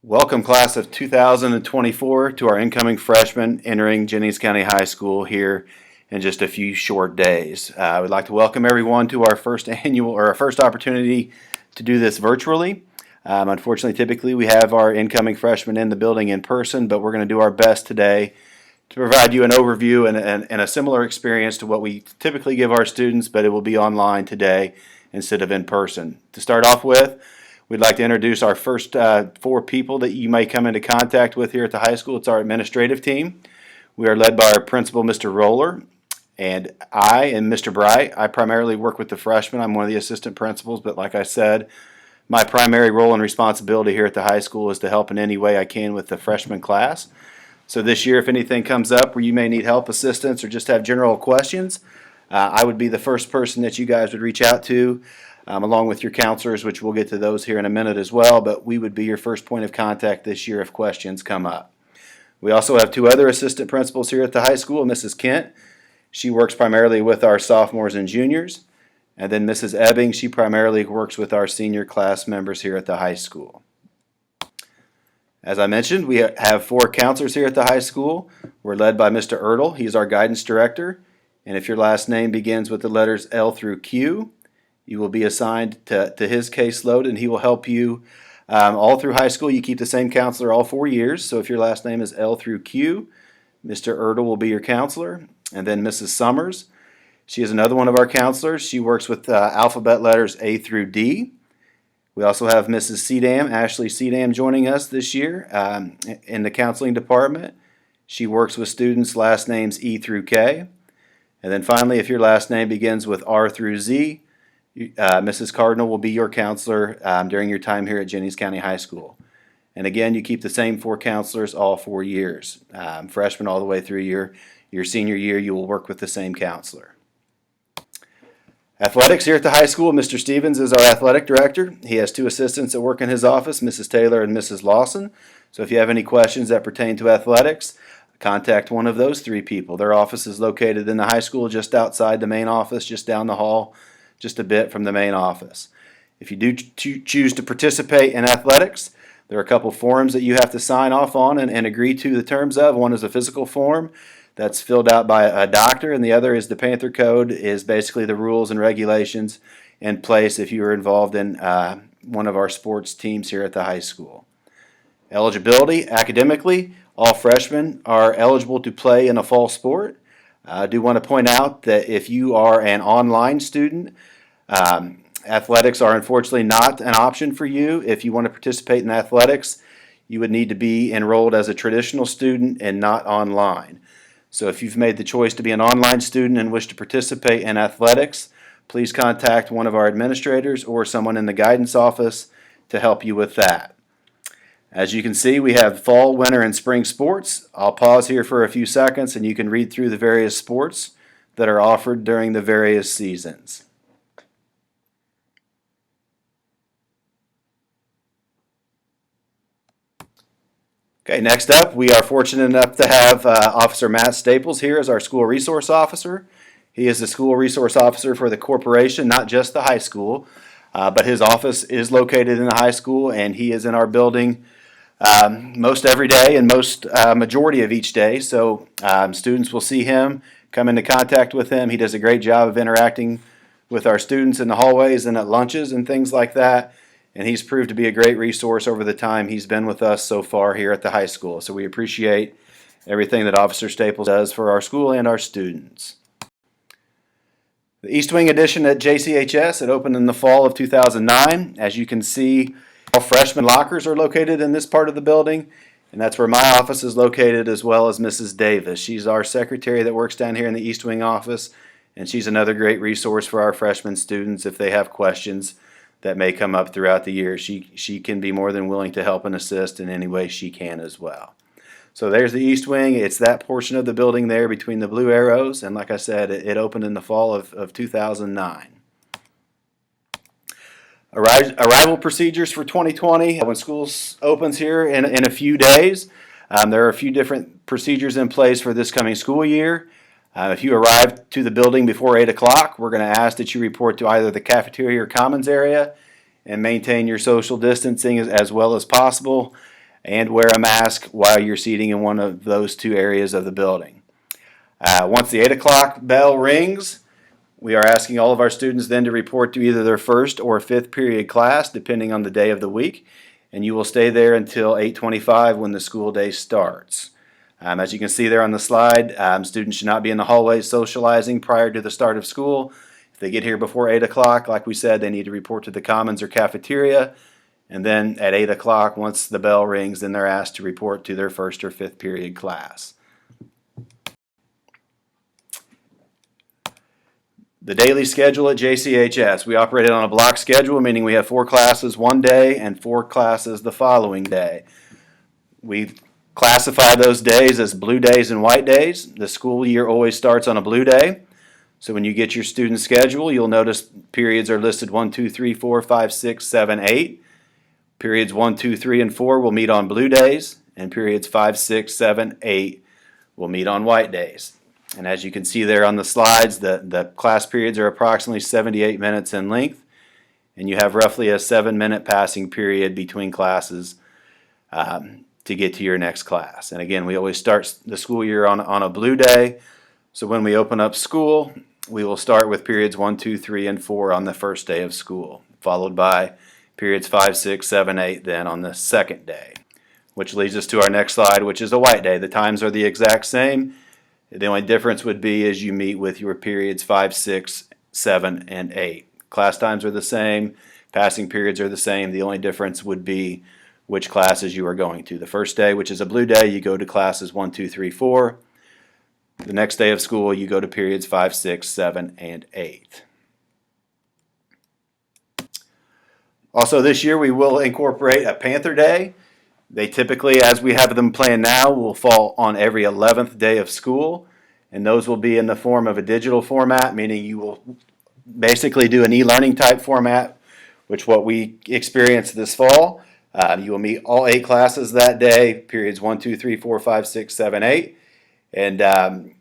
Welcome, class of 2024, to our incoming freshmen entering Jennings County High School here in just a few short days. I would like to welcome everyone to our first opportunity to do this virtually. Unfortunately, typically we have our incoming freshmen in the building in person, but we're going to do our best today to provide you an overview and a similar experience to what we typically give our students, but it will be online today instead of in person. To start off with, we'd like to introduce our first four people that you may come into contact with here at the high school. It's our administrative team. We are led by our principal, Mr. Roller, and I and Mr. Bright. I primarily work with the freshmen. I'm one of the assistant principals, but like I said, my primary role and responsibility here at the high school is to help in any way I can with the freshman class. So this year, if anything comes up where you may need help, assistance, or just have general questions, I would be the first person that you guys would reach out to. Along with your counselors, which we'll get to those here in a minute as well, but we would be your first point of contact this year if questions come up. We also have two other assistant principals here at the high school, Mrs. Kent. She works primarily with our sophomores and juniors, and then Mrs. Ebbing, she primarily works with our senior class members here at the high school. As I mentioned, we have four counselors here at the high school. We're led by Mr. Ertl. He's our guidance director, and if your last name begins with the letters L through Q, you will be assigned to his caseload, and he will help you all through high school. You keep the same counselor all 4 years, so if your last name is L through Q, Mr. Ertl will be your counselor. And then Mrs. Summers, she is another one of our counselors. She works with alphabet letters A through D. We also have Mrs. Sedam, Ashley Sedam, joining us this year in the counseling department. She works with students' last names E through K. And then finally, if your last name begins with R through Z, Mrs. Cardinal will be your counselor during your time here at Jennings County High School. And again, you keep the same four counselors all 4 years. Freshman all the way through your senior year, you will work with the same counselor. Athletics here at the high school, Mr. Stevens is our athletic director. He has two assistants that work in his office, Mrs. Taylor and Mrs. Lawson. So if you have any questions that pertain to athletics, contact one of those three people. Their office is located in the high school just outside the main office, just down the hall, just a bit from the main office. If you do choose to participate in athletics, there are a couple forms that you have to sign off on and agree to the terms of. One is a physical form that's filled out by a doctor, and the other is the Panther code, is basically the rules and regulations in place if you are involved in one of our sports teams here at the high school. Eligibility, academically, all freshmen are eligible to play in a fall sport. I do want to point out that if you are an online student, athletics are unfortunately not an option for you. If you want to participate in athletics, you would need to be enrolled as a traditional student and not online. So if you've made the choice to be an online student and wish to participate in athletics, please contact one of our administrators or someone in the guidance office to help you with that. As you can see, we have fall, winter, and spring sports. I'll pause here for a few seconds and you can read through the various sports that are offered during the various seasons. Okay, next up, we are fortunate enough to have Officer Matt Staples here as our school resource officer. He is the school resource officer for the corporation, not just the high school, but his office is located in the high school, and he is in our building most every day and most majority of each day. So students will see him, come into contact with him. He does a great job of interacting with our students in the hallways and at lunches and things like that. And he's proved to be a great resource over the time he's been with us so far here at the high school. So we appreciate everything that Officer Staples does for our school and our students. The East Wing addition at JCHS, it opened in the fall of 2009. As you can see, all freshman lockers are located in this part of the building, and that's where my office is located, as well as Mrs. Davis. She's our secretary that works down here in the East Wing office, and she's another great resource for our freshman students if they have questions that may come up throughout the year. She can be more than willing to help and assist in any way she can as well. So there's the East Wing. It's that portion of the building there between the blue arrows, and like I said, it opened in the fall of 2009. Arrival procedures for 2020. When school opens here in a few days, there are a few different procedures in place for this coming school year. If you arrive to the building before 8 o'clock, we're going to ask that you report to either the cafeteria or commons area and maintain your social distancing as well as possible. and wear a mask while you're seating in one of those two areas of the building. Once the 8 o'clock bell rings, we are asking all of our students then to report to either their first or fifth period class, depending on the day of the week, and you will stay there until 8:25 when the school day starts. As you can see there on the slide, students should not be in the hallways socializing prior to the start of school. If they get here before 8 o'clock, like we said, they need to report to the commons or cafeteria. And then at 8 o'clock, once the bell rings, then they're asked to report to their first or fifth period class. The daily schedule at JCHS. We operated on a block schedule, meaning we have 4 classes one day and 4 classes the following day. We classify those days as blue days and white days. The school year always starts on a blue day. So when you get your student schedule, you'll notice periods are listed 1, 2, 3, 4, 5, 6, 7, 8. Periods 1, 2, 3, and 4 will meet on blue days, and periods 5, 6, 7, 8 will meet on white days. And as you can see there on the slides, the class periods are approximately 78 minutes in length, and you have roughly a 7-minute passing period between classes to get to your next class. And again, we always start the school year on a blue day, so when we open up school, we will start with periods 1, 2, 3, and 4 on the first day of school, followed by periods 5, 6, 7, 8 then on the second day, which leads us to our next slide, which is a white day. The times are the exact same. The only difference would be as you meet with your periods 5, 6, 7, and 8. Class times are the same. Passing periods are the same. The only difference would be which classes you are going to. The first day, which is a blue day, you go to classes 1, 2, 3, 4. The next day of school, you go to periods 5, 6, 7, and 8. Also this year, we will incorporate a Panther Day. They typically, as we have them planned now, will fall on every 11th day of school, and those will be in the form of a digital format, meaning you will basically do an e-learning type format, which what we experienced this fall. You will meet all 8 classes that day, periods 1, 2, 3, 4, 5, 6, 7, 8, and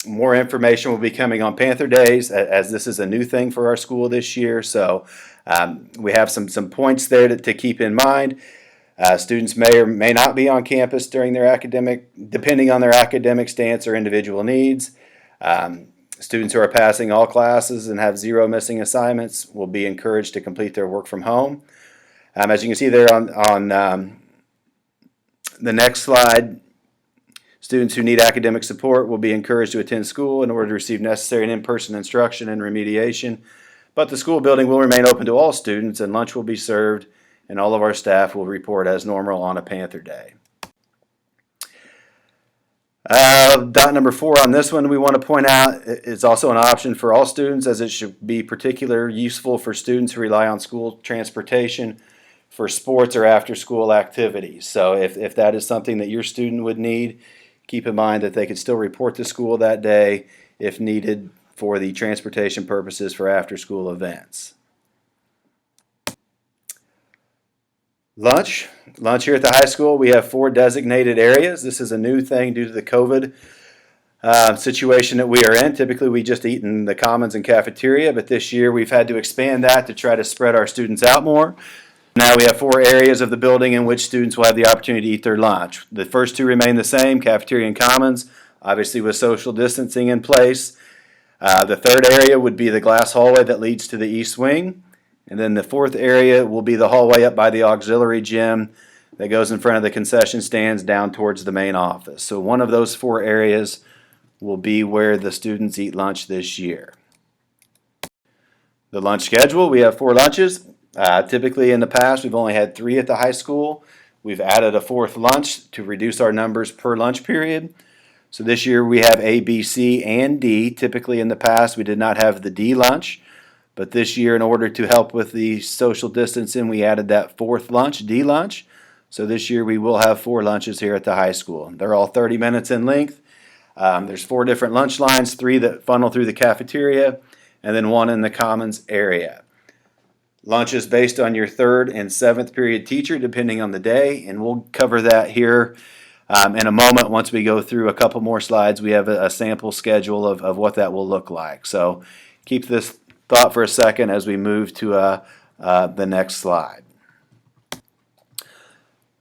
more information will be coming on Panther Days, as this is a new thing for our school this year. So we have some points there to keep in mind. Students may or may not be on campus during their depending on their academic stance or individual needs. Students who are passing all classes and have 0 missing assignments will be encouraged to complete their work from home. As you can see there on the next slide, students who need academic support will be encouraged to attend school in order to receive necessary and in-person instruction and remediation. But the school building will remain open to all students, and lunch will be served, and all of our staff will report as normal on a Panther Day. Dot number 4 on this one we want to point out is also an option for all students, as it should be particularly useful for students who rely on school transportation for sports or after-school activities. So if that is something that your student would need, keep in mind that they could still report to school that day if needed for the transportation purposes for after-school events. Lunch here at the high school, we have 4 designated areas. This is a new thing due to the COVID situation that we are in. Typically we just eat in the commons and cafeteria, but this year we've had to expand that to try to spread our students out more. Now we have 4 areas of the building in which students will have the opportunity to eat their lunch. The first 2 remain the same, cafeteria and commons, obviously with social distancing in place. The third area would be the glass hallway that leads to the east wing. And then the 4th area will be the hallway up by the auxiliary gym that goes in front of the concession stands down towards the main office. So one of those 4 areas will be where the students eat lunch this year. The lunch schedule, we have 4 lunches. Typically in the past we've only had 3 at the high school. We've added a 4th lunch to reduce our numbers per lunch period. So this year we have A, B, C, and D. Typically in the past we did not have the D lunch. But this year, in order to help with the social distancing, we added that 4th lunch, D lunch. So this year we will have 4 lunches here at the high school. They're all 30 minutes in length. There's 4 different lunch lines, 3 that funnel through the cafeteria, and then 1 in the commons area. Lunch is based on your 3rd and 7th period teacher, depending on the day, and we'll cover that here in a moment. Once we go through a couple more slides, we have a sample schedule of what that will look like. So keep this thought for a second as we move to the next slide.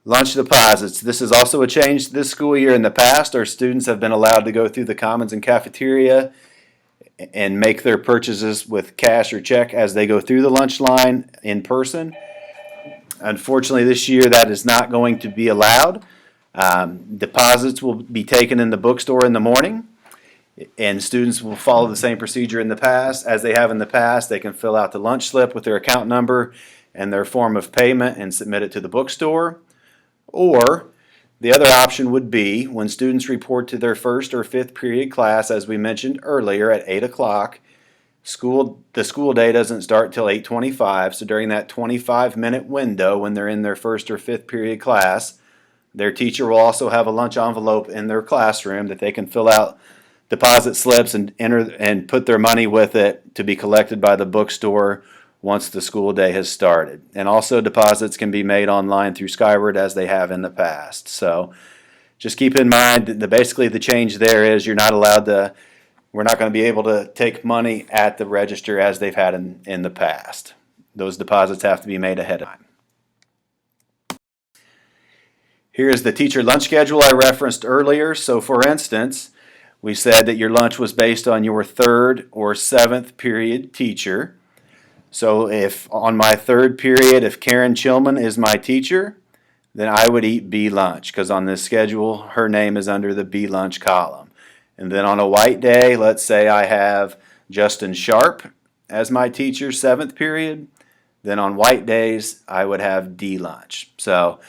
Lunch deposits. This is also a change this school year. In the past, our students have been allowed to go through the commons and cafeteria and make their purchases with cash or check as they go through the lunch line in person. Unfortunately, this year that is not going to be allowed. Deposits will be taken in the bookstore in the morning, and students will follow the same procedure in the past as they have in the past. They can fill out the lunch slip with their account number and their form of payment and submit it to the bookstore. Or the other option would be when students report to their first or fifth period class, as we mentioned earlier, at 8 o'clock. The school day doesn't start till 8:25, so during that 25-minute window when they're in their first or fifth period class, their teacher will also have a lunch envelope in their classroom that they can fill out deposit slips and enter and put their money with it to be collected by the bookstore once the school day has started. And also deposits can be made online through Skyward as they have in the past. So just keep in mind that basically the change there is we're not going to be able to take money at the register as they've had in the past. Those deposits have to be made ahead of time. Here is the teacher lunch schedule I referenced earlier. So for instance, we said that your lunch was based on your third or seventh period teacher. So if on my third period, if Karen Chillman is my teacher, then I would eat B lunch because on this schedule, her name is under the B lunch column. And then on a white day, let's say I have Justin Sharp as my teacher, seventh period, then on white days, I would have D lunch. So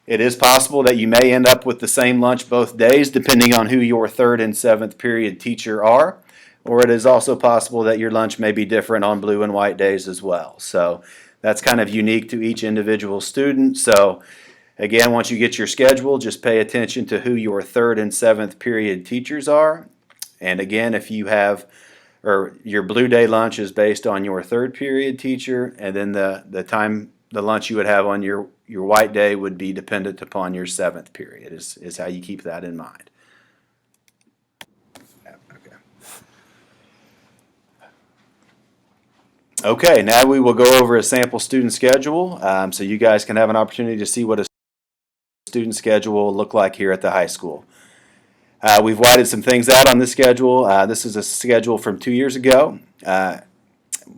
it is possible that you may end up with the same lunch both days, depending on who your third and seventh period teacher are. Or it is also possible that your lunch may be different on blue and white days as well. So that's kind of unique to each individual student. So again, once you get your schedule, just pay attention to who your third and seventh period teachers are. And again, if you have, or your blue day lunch is based on your third period teacher, and then the lunch you would have on your white day would be dependent upon your seventh period, is how you keep that in mind. Okay, now we will go over a sample student schedule so you guys can have an opportunity to see what a student schedule will look like here at the high school. We've whited some things out on this schedule. This is a schedule from 2 years ago.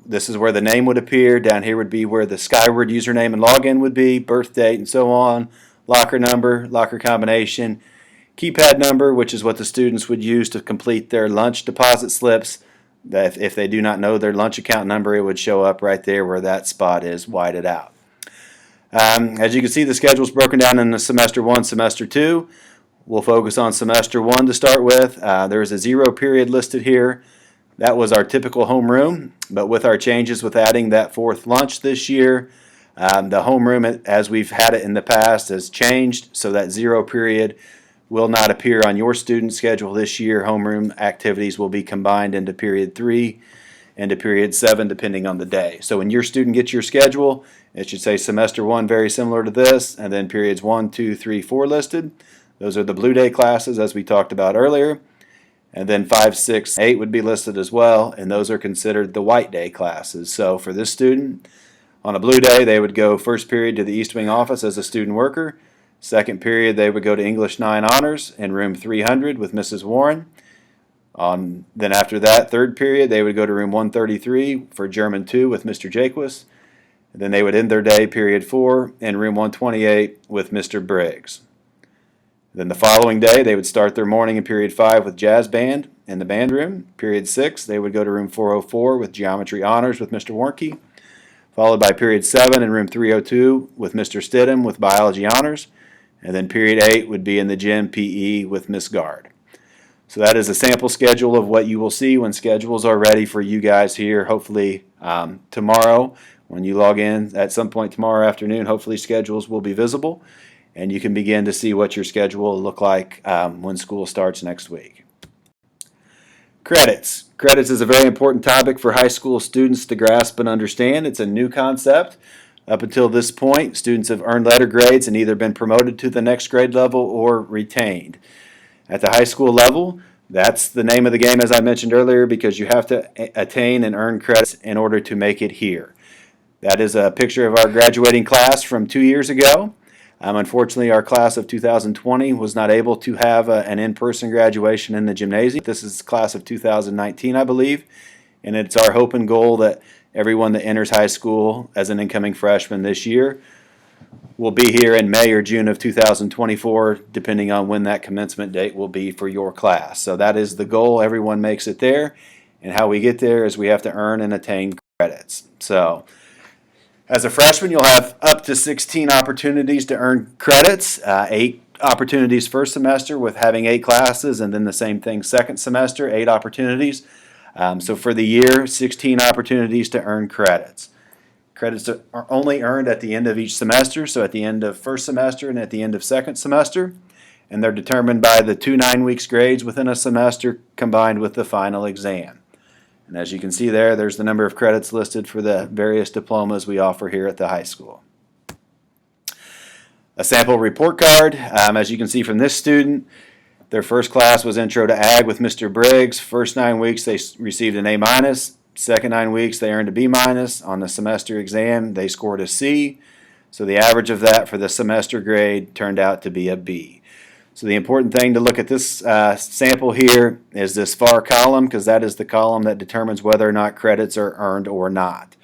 This is where the name would appear. Down here would be where the Skyward username and login would be, birth date and so on, locker number, locker combination, keypad number, which is what the students would use to complete their lunch deposit slips. That if they do not know their lunch account number, it would show up right there where that spot is whited out. As you can see, the schedule is broken down into semester 1, semester 2. We'll focus on semester 1 to start with. There is a 0 period listed here. That was our typical homeroom, but with our changes with adding that fourth lunch this year, the homeroom as we've had it in the past has changed, so that 0 period will not appear on your student schedule this year. Homeroom activities will be combined into period 3 and to period 7 depending on the day. So when your student gets your schedule, it should say semester 1 very similar to this, and then periods 1, 2, 3, 4 listed. Those are the blue day classes as we talked about earlier. And then 5, 6, 8 would be listed as well, and those are considered the white day classes. So for this student, on a blue day, they would go first period to the East Wing office as a student worker. Second period, they would go to English 9 Honors in room 300 with Mrs. Warren. Then after that, third period, they would go to room 133 for German 2 with Mr. JCHS. Then they would end their day, period 4, in room 128 with Mr. Briggs. Then the following day, they would start their morning in period 5 with Jazz Band in the band room. Period 6, they would go to room 404 with Geometry Honors with Mr. Warnke. Followed by period 7 in room 302 with Mr. Stidham with Biology Honors. And then period 8 would be in the gym PE with Miss Guard. So that is a sample schedule of what you will see when schedules are ready for you guys here. Hopefully tomorrow when you log in at some point tomorrow afternoon, hopefully schedules will be visible and you can begin to see what your schedule will look like when school starts next week. Credits. Credits is a very important topic for high school students to grasp and understand. It's a new concept. Up until this point, students have earned letter grades and either been promoted to the next grade level or retained. At the high school level, that's the name of the game, as I mentioned earlier, because you have to attain and earn credits in order to make it here. That is a picture of our graduating class from 2 years ago. Unfortunately, our class of 2020 was not able to have an in-person graduation in the gymnasium. This is class of 2019, I believe, and it's our hope and goal that everyone that enters high school as an incoming freshman this year will be here in May or June of 2024, depending on when that commencement date will be for your class. So that is the goal. Everyone makes it there, and how we get there is we have to earn and attain credits. So as a freshman, you'll have up to 16 opportunities to earn credits, 8 opportunities first semester with having 8 classes, and then the same thing second semester, 8 opportunities. So for the year, 16 opportunities to earn credits. Credits are only earned at the end of each semester, so at the end of first semester and at the end of second semester, and they're determined by the 2 9-week grades within a semester combined with the final exam. And as you can see there, there's the number of credits listed for the various diplomas we offer here at the high school. A sample report card, as you can see from this student, their first class was Intro to Ag with Mr. Briggs. First 9 weeks they received an A-. Second 9 weeks they earned a B-. On the semester exam they scored a C. So the average of that for the semester grade turned out to be a B. So the important thing to look at this sample here is this far column, because that is the column that determines whether or not credits are earned or not.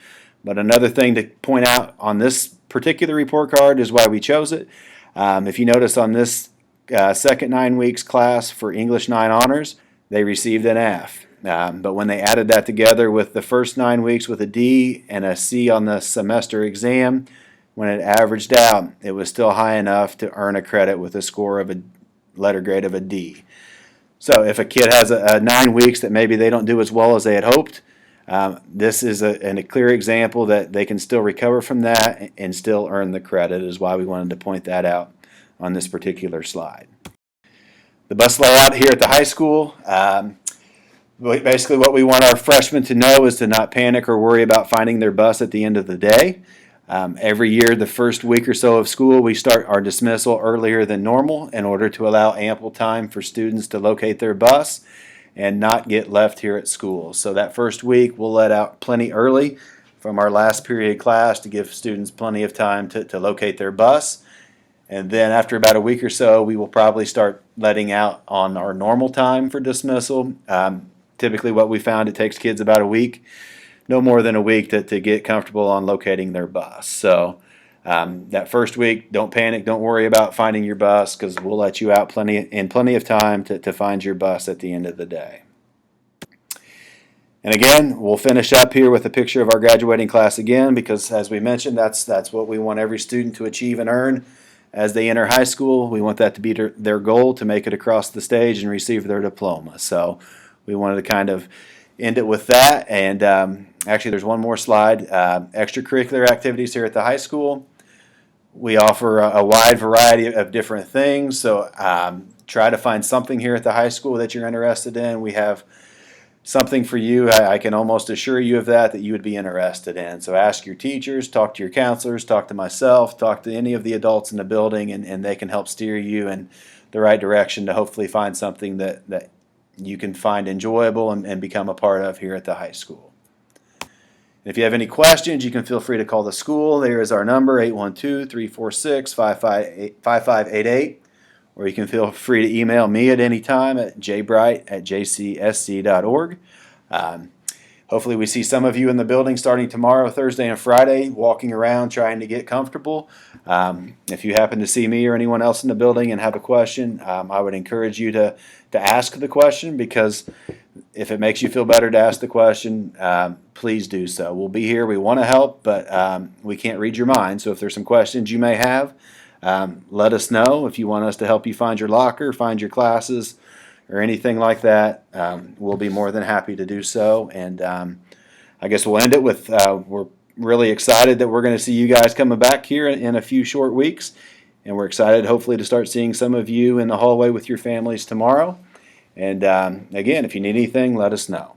But another thing to point out on this particular report card is why we chose it. If you notice on this second 9 weeks class for English 9 honors, they received an F. But when they added that together with the first 9 weeks with a D and a C on the semester exam, when it averaged out, it was still high enough to earn a credit with a score of a letter grade of a D. So if a kid has a 9 weeks that maybe they don't do as well as they had hoped, this is a clear example that they can still recover from that and still earn the credit, is why we wanted to point that out on this particular slide. The bus layout here at the high school, basically what we want our freshmen to know is to not panic or worry about finding their bus at the end of the day. Every year, the first week or so of school, we start our dismissal earlier than normal in order to allow ample time for students to locate their bus and not get left here at school. So that first week, we'll let out plenty early from our last period class to give students plenty of time to locate their bus. And then after about a week or so, we will probably start letting out on our normal time for dismissal. Typically what we found, it takes kids about a week, no more than a week, to get comfortable on locating their bus. So that first week, don't panic, don't worry about finding your bus, because we'll let you out plenty of time to find your bus at the end of the day. And again, we'll finish up here with a picture of our graduating class again, because as we mentioned, that's what we want every student to achieve and earn as they enter high school. We want that to be their goal, to make it across the stage and receive their diploma. So we wanted to kind of end it with that. And actually, there's one more slide. Extracurricular activities here at the high school. We offer a wide variety of different things. So try to find something here at the high school that you're interested in. We have something for you. I can almost assure you of that you would be interested in. So ask your teachers, talk to your counselors, talk to myself, talk to any of the adults in the building, and they can help steer you in the right direction to hopefully find something that you can find enjoyable and become a part of here at the high school. If you have any questions, you can feel free to call the school. There is our number, 812-346-5588. Or you can feel free to email me at any time at jbright@jcsc.org. Hopefully we see some of you in the building starting tomorrow, Thursday and Friday, walking around trying to get comfortable. If you happen to see me or anyone else in the building and have a question, I would encourage you to ask the question, because if it makes you feel better to ask the question, please do so. We'll be here. We want to help, but we can't read your mind. So if there's some questions you may have, let us know. If you want us to help you find your locker, find your classes, or anything like that, we'll be more than happy to do so. And I guess we'll end it with we're really excited that we're going to see you guys coming back here in a few short weeks. And we're excited, hopefully, to start seeing some of you in the hallway with your families tomorrow. And again, if you need anything, let us know.